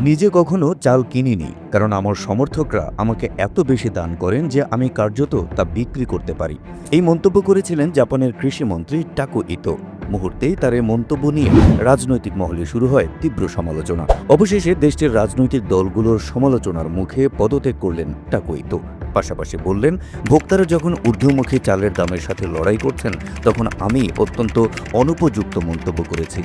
নিজে কখনো চাল কিনিনি, কারণ আমার সমর্থকরা আমাকে এত বেশি দান করেন যে আমি কার্যত তা বিক্রি করতে পারি। এই মন্তব্য করেছিলেন জাপানের কৃষিমন্ত্রী টাকো ইতো। মুহূর্তেই তার এই মন্তব্য নিয়ে রাজনৈতিক মহলে শুরু হয় তীব্র সমালোচনা। অবশেষে দেশটির রাজনৈতিক দলগুলোর সমালোচনার মুখে পদত্যাগ করলেন টাকো ইতো। পাশাপাশি বললেন, ভোক্তারা যখন ঊর্ধ্বমুখী চালের দামের সাথে লড়াই করছেন, তখন আমি অত্যন্ত অনুপযুক্ত মন্তব্য করেছি।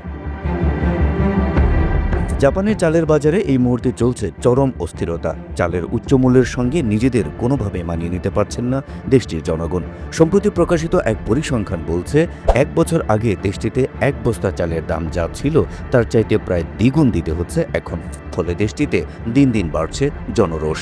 জাপানের চালের বাজারে এই মুহূর্তে চলছে চরম অস্থিরতা। চালের উচ্চ মূল্যের সঙ্গে নিজেদের কোনোভাবে মানিয়ে নিতে পারছেন না দেশটির জনগণ। সম্প্রতি প্রকাশিত এক পরিসংখ্যান বলছে, 1 বছর আগে দেশটিতে 1 বস্তা চালের দাম যা ছিল তার চাইতে প্রায় দ্বিগুণ দিতে হচ্ছে এখন। ফলে দেশটিতে দিন দিন বাড়ছে জনরোষ।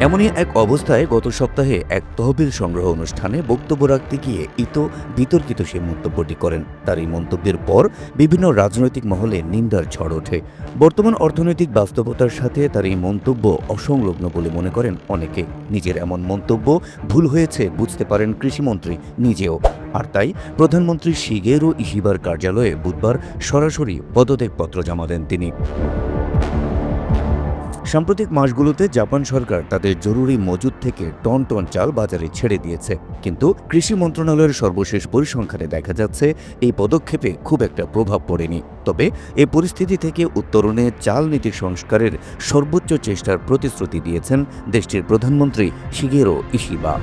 এমনই এক অবস্থায় গত সপ্তাহে এক তহবিল সংগ্রহ অনুষ্ঠানে বক্তব্য রাখতে গিয়ে ইতো বিতর্কিত সেই মন্তব্যটি করেন। তার এই মন্তব্যের পর বিভিন্ন রাজনৈতিক মহলে নিন্দার ঝড় ওঠে। বর্তমান অর্থনৈতিক বাস্তবতার সাথে তার এই মন্তব্য অসংলগ্ন বলে মনে করেন অনেকে। নিজের এমন মন্তব্য ভুল হয়েছে বুঝতে পারেন কৃষিমন্ত্রী নিজেও। আর তাই প্রধানমন্ত্রী শিগেরো ইশিবার কার্যালয়ে বুধবার সরাসরি পদত্যাগপত্র জমা দেন তিনি। সাম্প্রতিক মাসগুলোতে জাপান সরকার তাদের জরুরি মজুদ থেকে টন টন চাল বাজারে ছেড়ে দিয়েছে, কিন্তু কৃষি মন্ত্রণালয়ের সর্বশেষ পরিসংখ্যানে দেখা যাচ্ছে এই পদক্ষেপে খুব একটা প্রভাব পড়েনি। তবে এই পরিস্থিতি থেকে উত্তরণে চাল নীতি সংস্কারের সর্বোচ্চ চেষ্টার প্রতিশ্রুতি দিয়েছেন দেশটির প্রধানমন্ত্রী শিগেরো ইশিবা।